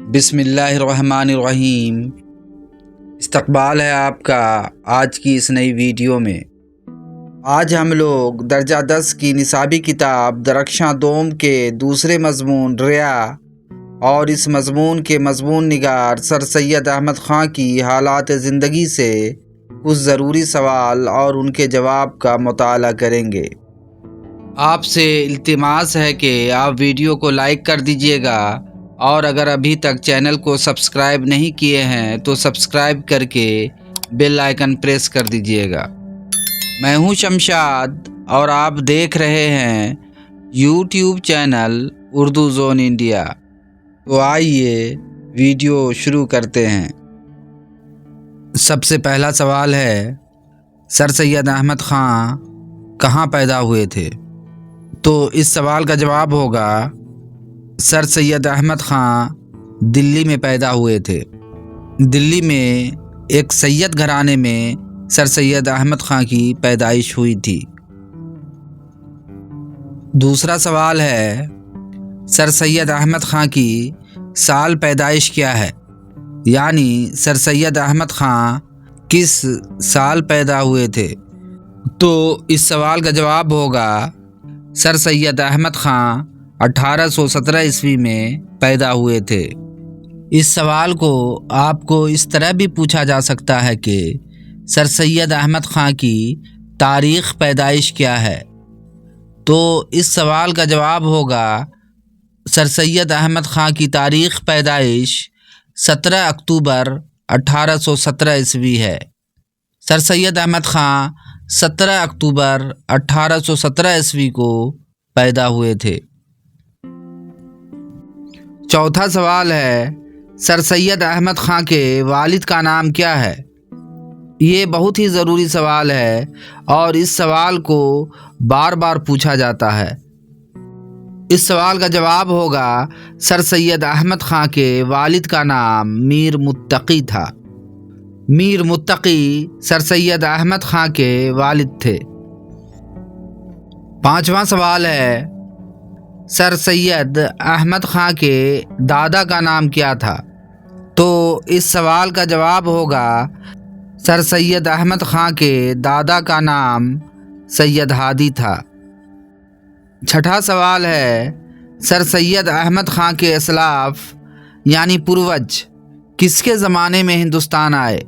بسم اللہ الرحمن الرحیم۔ استقبال ہے آپ کا آج کی اس نئی ویڈیو میں۔ آج ہم لوگ درجہ 10 کی نصابی کتاب درخشاں دوم کے دوسرے مضمون ریا اور اس مضمون کے مضمون نگار سر سید احمد خان کی حالات زندگی سے کچھ ضروری سوال اور ان کے جواب کا مطالعہ کریں گے۔ آپ سے التماس ہے کہ آپ ویڈیو کو لائک کر دیجئے گا اور اگر ابھی تک چینل کو سبسکرائب نہیں کیے ہیں تو سبسکرائب کر کے بیل آئیکن پریس کر دیجئے گا۔ میں ہوں شمشاد اور آپ دیکھ رہے ہیں YouTube channel Urdu zone India. تو آئیے ویڈیو شروع کرتے ہیں۔ سب سے پہلا سوال ہے، سر سید احمد خان کہاں پیدا ہوئے تھے؟ تو اس سوال کا جواب ہوگا سر سید احمد خان دلی میں پیدا ہوئے تھے۔ دلی میں ایک سید گھرانے میں سر سید احمد خان کی پیدائش ہوئی تھی۔ دوسرا سوال ہے، سر سید احمد خان کی سال پیدائش کیا ہے؟ یعنی سر سید احمد خان کس سال پیدا ہوئے تھے؟ تو اس سوال کا جواب ہوگا سر سید احمد خان 1817 عیسوی میں پیدا ہوئے تھے۔ اس سوال کو آپ کو اس طرح بھی پوچھا جا سکتا ہے کہ سر سید احمد خان کی تاریخ پیدائش کیا ہے؟ تو اس سوال کا جواب ہوگا سر سید احمد خان کی تاریخ پیدائش 17 اکتوبر 1817 عیسوی ہے۔ سر سید احمد خان 17 اکتوبر 1817 عیسوی کو پیدا ہوئے تھے۔ چوتھا سوال ہے، سر سید احمد خان کے والد کا نام کیا ہے؟ یہ بہت ہی ضروری سوال ہے اور اس سوال کو بار بار پوچھا جاتا ہے۔ اس سوال کا جواب ہوگا سر سید احمد خان کے والد کا نام میر متقی تھا۔ میر متقی سر سید احمد خان کے والد تھے۔ پانچواں سوال ہے، سر سید احمد خان کے دادا کا نام کیا تھا؟ تو اس سوال کا جواب ہوگا سر سید احمد خان کے دادا کا نام سید ہادی تھا۔ چھٹا سوال ہے، سر سید احمد خان کے اسلاف یعنی پروج کس کے زمانے میں ہندوستان آئے؟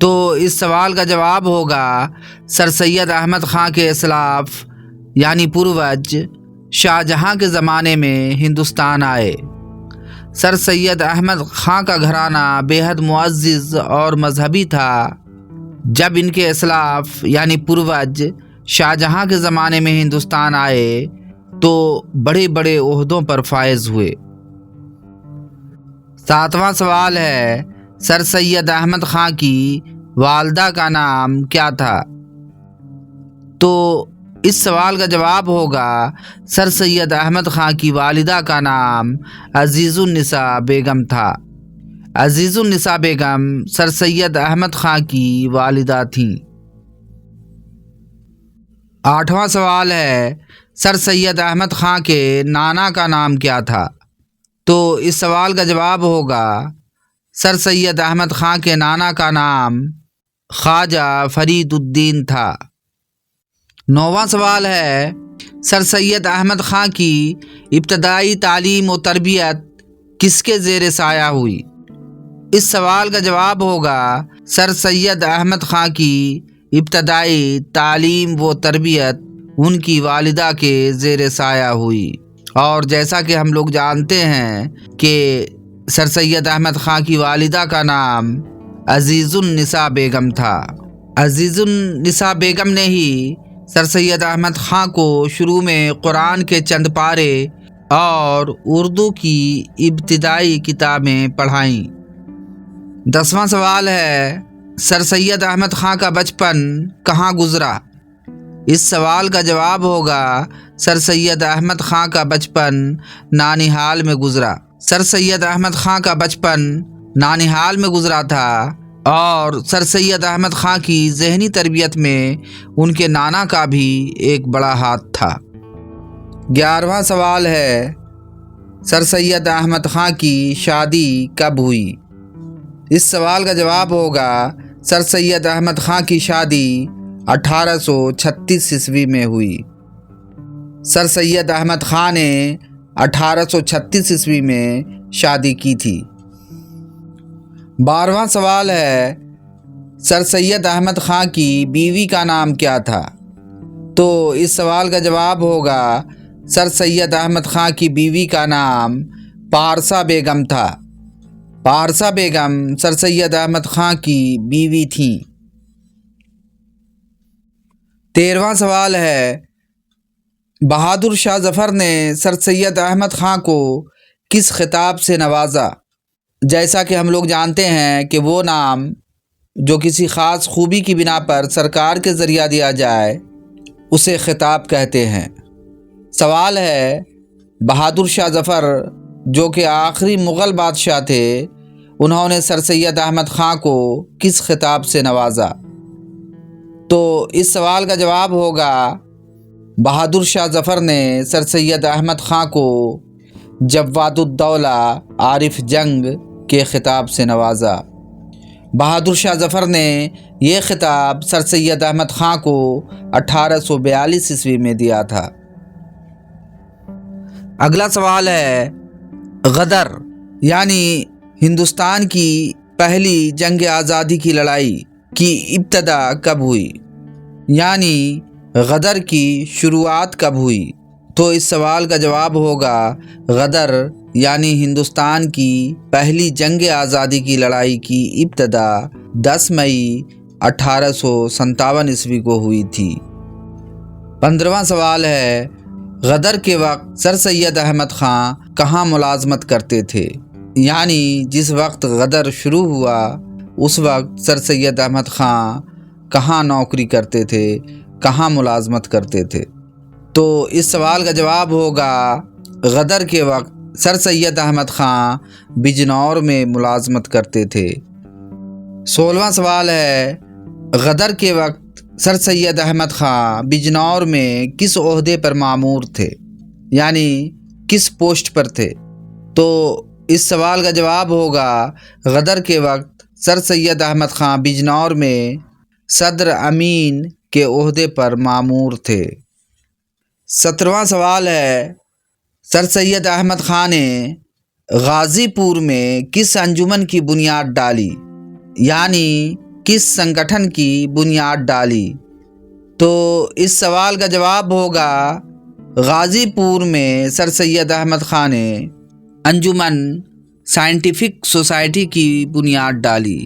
تو اس سوال کا جواب ہوگا سر سید احمد خان کے اسلاف یعنی پروج شاہ جہاں کے زمانے میں ہندوستان آئے۔ سر سید احمد خان کا گھرانہ بے حد معزز اور مذہبی تھا۔ جب ان کے اسلاف یعنی پروج شاہ جہاں کے زمانے میں ہندوستان آئے تو بڑے بڑے عہدوں پر فائز ہوئے۔ ساتواں سوال ہے، سر سید احمد خان کی والدہ کا نام کیا تھا؟ تو اس سوال کا جواب ہوگا سر سید احمد خان کی والدہ کا نام عزیز النساء بیگم تھا۔ عزیز النساء بیگم سر سید احمد خان کی والدہ تھیں۔ آٹھواں سوال ہے، سر سید احمد خان کے نانا کا نام کیا تھا؟ تو اس سوال کا جواب ہوگا سر سید احمد خان کے نانا کا نام خواجہ فرید الدین تھا۔ نوواں سوال ہے، سر سید احمد خان کی ابتدائی تعلیم و تربیت کس کے زیر سایہ ہوئی؟ اس سوال کا جواب ہوگا سر سید احمد خان کی ابتدائی تعلیم و تربیت ان کی والدہ کے زیر سایہ ہوئی۔ اور جیسا کہ ہم لوگ جانتے ہیں کہ سر سید احمد خان کی والدہ کا نام عزیز النساء بیگم تھا۔ عزیز النساء بیگم نے ہی سر سید احمد خان کو شروع میں قرآن کے چند پارے اور اردو کی ابتدائی کتابیں پڑھائیں۔ 10واں سوال ہے، سر سید احمد خان کا بچپن کہاں گزرا؟ اس سوال کا جواب ہوگا سر سید احمد خان کا بچپن نانیہال میں گزرا۔ سر سید احمد خان کا بچپن نانیہال میں گزرا تھا اور سر سید احمد خان کی ذہنی تربیت میں ان کے نانا کا بھی ایک بڑا ہاتھ تھا۔ 11واں سوال ہے، سر سید احمد خان کی شادی کب ہوئی؟ اس سوال کا جواب ہوگا سر سید احمد خان کی شادی 1836 عیسوی میں ہوئی۔ سر سید احمد خان نے 1836 عیسوی میں شادی کی تھی۔ 12واں سوال ہے سر سید احمد خان کی بیوی کا نام کیا تھا؟ تو اس سوال کا جواب ہوگا سر سید احمد خان کی بیوی کا نام پارسا بیگم تھا۔ پارسا بیگم سر سید احمد خان کی بیوی تھیں۔ 13واں سوال ہے بہادر شاہ ظفر نے سر سید احمد خان کو کس خطاب سے نوازا؟ جیسا کہ ہم لوگ جانتے ہیں کہ وہ نام جو کسی خاص خوبی کی بنا پر سرکار کے ذریعہ دیا جائے اسے خطاب کہتے ہیں۔ سوال ہے بہادر شاہ ظفر جو کہ آخری مغل بادشاہ تھے انہوں نے سر سید احمد خان کو کس خطاب سے نوازا؟ تو اس سوال کا جواب ہوگا بہادر شاہ ظفر نے سر سید احمد خان کو جواد الدولہ عارف جنگ کے خطاب سے نوازا۔ بہادر شاہ ظفر نے یہ خطاب سر سید احمد خان کو 1842 عیسوی میں دیا تھا۔ اگلا سوال ہے غدر یعنی ہندوستان کی پہلی جنگ آزادی کی لڑائی کی ابتدا کب ہوئی؟ یعنی غدر کی شروعات کب ہوئی؟ تو اس سوال کا جواب ہوگا غدر یعنی ہندوستان کی پہلی جنگ آزادی کی لڑائی کی ابتدا 10 مئی 1857 عیسوی کو ہوئی تھی۔ 15واں سوال ہے غدر کے وقت سر سید احمد خان کہاں ملازمت کرتے تھے؟ یعنی جس وقت غدر شروع ہوا اس وقت سر سید احمد خان کہاں نوکری کرتے تھے، کہاں ملازمت کرتے تھے؟ تو اس سوال کا جواب ہوگا غدر کے وقت سر سید احمد خان بجنور میں ملازمت کرتے تھے۔ 16واں سوال ہے غدر کے وقت سر سید احمد خان بجنور میں کس عہدے پر مامور تھے؟ یعنی کس پوسٹ پر تھے؟ تو اس سوال کا جواب ہوگا غدر کے وقت سر سید احمد خان بجنور میں صدر امین کے عہدے پر مامور تھے۔ 17واں سوال ہے سر سید احمد خان نے غازی پور میں کس انجمن کی بنیاد ڈالی؟ یعنی کس سنگٹھن کی بنیاد ڈالی؟ تو اس سوال کا جواب ہوگا غازی پور میں سر سید احمد خان نے انجمن سائنٹیفک سوسائٹی کی بنیاد ڈالی،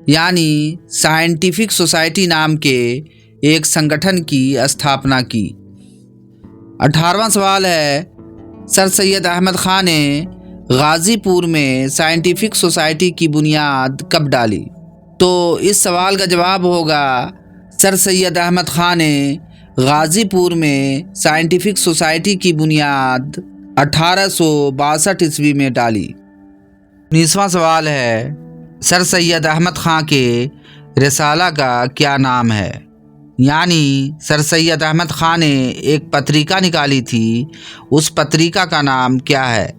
یعنی سائنٹیفک سوسائٹی نام کے ایک سنگٹھن کی استھاپنا کی۔ 18واں سوال ہے سر سید احمد خان نے غازی پور میں سائنٹیفک سوسائٹی کی بنیاد کب ڈالی؟ تو اس سوال کا جواب ہوگا سر سید احمد خان نے غازی پور میں سائنٹیفک سوسائٹی کی بنیاد 1862 عیسوی میں ڈالی۔ 19واں سوال ہے سر سید احمد خان کے رسالہ کا کیا نام ہے؟ یعنی سر سید احمد خان نے ایک پتریکہ نکالی تھی، اس پتریکہ کا نام کیا ہے؟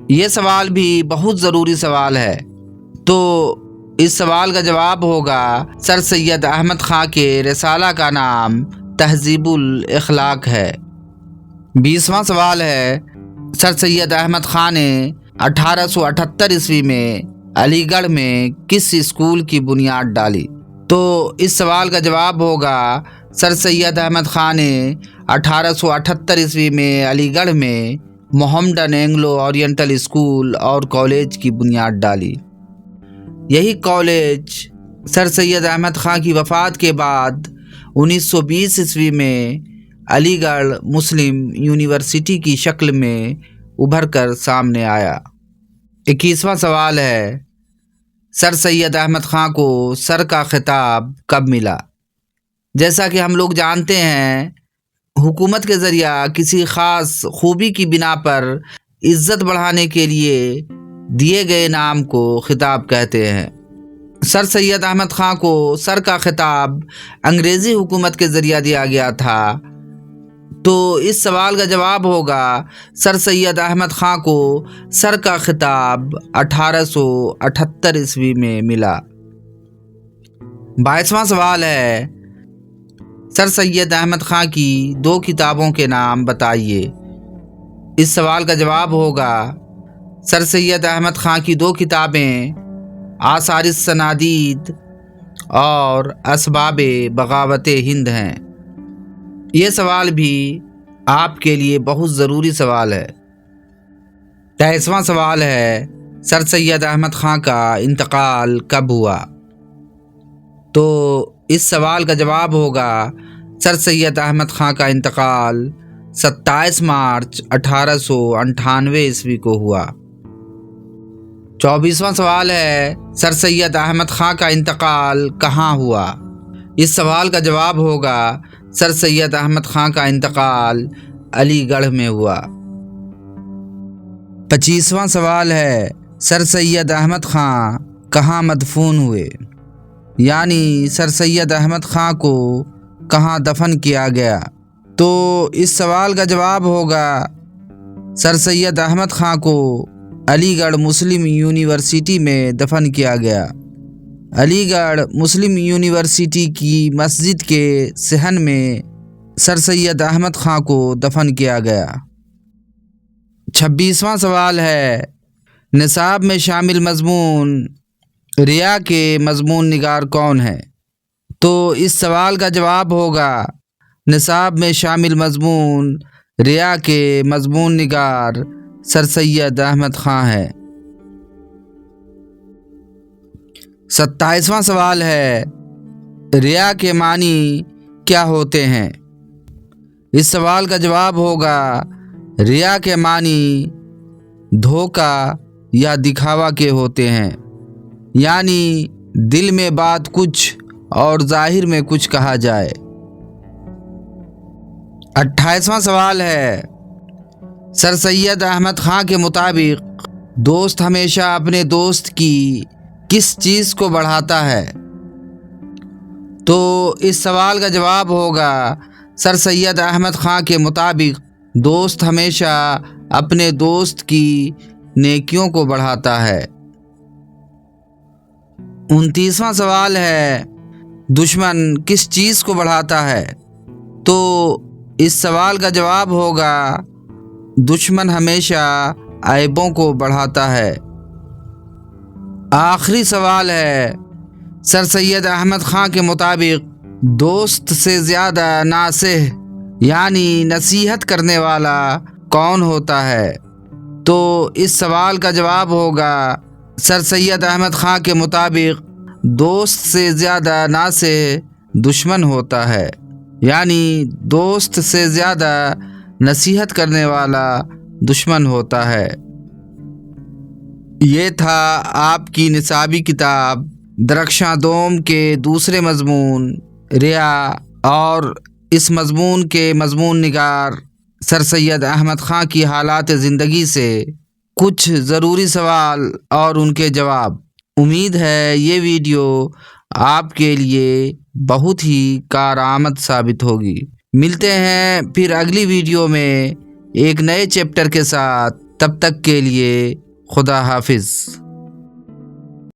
یہ سوال بھی بہت ضروری سوال ہے۔ تو اس سوال کا جواب ہوگا سر سید احمد خان کے رسالہ کا نام تہذیب الاخلاق ہے۔ 20واں سوال ہے سر سید احمد خان نے 1878 عیسوی میں علی گڑھ میں کس اسکول کی بنیاد ڈالی؟ تو اس سوال کا جواب ہوگا سر سید احمد خان نے 1878 عیسوی میں علی گڑھ میں محمدن اینگلو اورینٹل اسکول اور کالج کی بنیاد ڈالی۔ یہی کالج سر سید احمد خان کی وفات کے بعد 1920 عیسوی میں علی گڑھ مسلم یونیورسٹی کی شکل میں ابھر کر سامنے آیا۔ 21واں سوال ہے سر سید احمد خان کو سر کا خطاب کب ملا؟ جیسا کہ ہم لوگ جانتے ہیں حکومت کے ذریعہ کسی خاص خوبی کی بنا پر عزت بڑھانے کے لیے دیے گئے نام کو خطاب کہتے ہیں۔ سر سید احمد خان کو سر کا خطاب انگریزی حکومت کے ذریعہ دیا گیا تھا تو اس سوال کا جواب ہوگا سر سید احمد خان کو سر کا خطاب 1878 عیسوی میں ملا۔ 22واں سوال ہے سر سید احمد خان کی 2 کتابوں کے نام بتائیے۔ اس سوال کا جواب ہوگا سر سید احمد خان کی 2 کتابیں آثار الصنادید اور اسباب بغاوت ہند ہیں۔ یہ سوال بھی آپ کے لیے بہت ضروری سوال ہے۔ 23واں سوال ہے سر سید احمد خان کا انتقال کب ہوا؟ تو اس سوال کا جواب ہوگا سر سید احمد خان کا انتقال 27 مارچ 1898 عیسوی کو ہوا۔ 24واں سوال ہے سر سید احمد خان کا انتقال کہاں ہوا؟ اس سوال کا جواب ہوگا سر سید احمد خان کا انتقال علی گڑھ میں ہوا۔ 25واں سوال ہے سر سید احمد خان کہاں مدفون ہوئے؟ یعنی سر سید احمد خان کو کہاں دفن کیا گیا؟ تو اس سوال کا جواب ہوگا سر سید احمد خان کو علی گڑھ مسلم یونیورسٹی میں دفن کیا گیا۔ علی گڑھ مسلم یونیورسٹی کی مسجد کے صحن میں سر سید احمد خان کو دفن کیا گیا۔ 26واں سوال ہے نصاب میں شامل مضمون ریا کے مضمون نگار کون ہے؟ تو اس سوال کا جواب ہوگا نصاب میں شامل مضمون ریا کے مضمون نگار سر سید احمد خان ہے۔ 27واں سوال ہے ریا کے معنی کیا ہوتے ہیں؟ اس سوال کا جواب ہوگا ریا کے معنی دھوکہ یا دکھاوا کے ہوتے ہیں، یعنی دل میں بات کچھ اور ظاہر میں کچھ کہا جائے۔ 28واں سوال ہے سر سید احمد خان کے مطابق دوست ہمیشہ اپنے دوست کی کس چیز کو بڑھاتا ہے؟ تو اس سوال کا جواب ہوگا سر سید احمد خان کے مطابق دوست ہمیشہ اپنے دوست کی نیکیوں کو بڑھاتا ہے۔ 29واں سوال ہے دشمن کس چیز کو بڑھاتا ہے؟ تو اس سوال کا جواب ہوگا دشمن ہمیشہ عیبوں کو بڑھاتا ہے۔ آخری سوال ہے سر سید احمد خان کے مطابق دوست سے زیادہ ناصح یعنی نصیحت کرنے والا کون ہوتا ہے؟ تو اس سوال کا جواب ہوگا سر سید احمد خان کے مطابق دوست سے زیادہ ناصح دشمن ہوتا ہے، یعنی دوست سے زیادہ نصیحت کرنے والا دشمن ہوتا ہے۔ یہ تھا آپ کی نصابی کتاب درخشاں دوم کے دوسرے مضمون ریا اور اس مضمون کے مضمون نگار سر سید احمد خان کی حالات زندگی سے کچھ ضروری سوال اور ان کے جواب۔ امید ہے یہ ویڈیو آپ کے لیے بہت ہی کارآمد ثابت ہوگی۔ ملتے ہیں پھر اگلی ویڈیو میں ایک نئے چیپٹر کے ساتھ، تب تک کے لیے خدا حافظ۔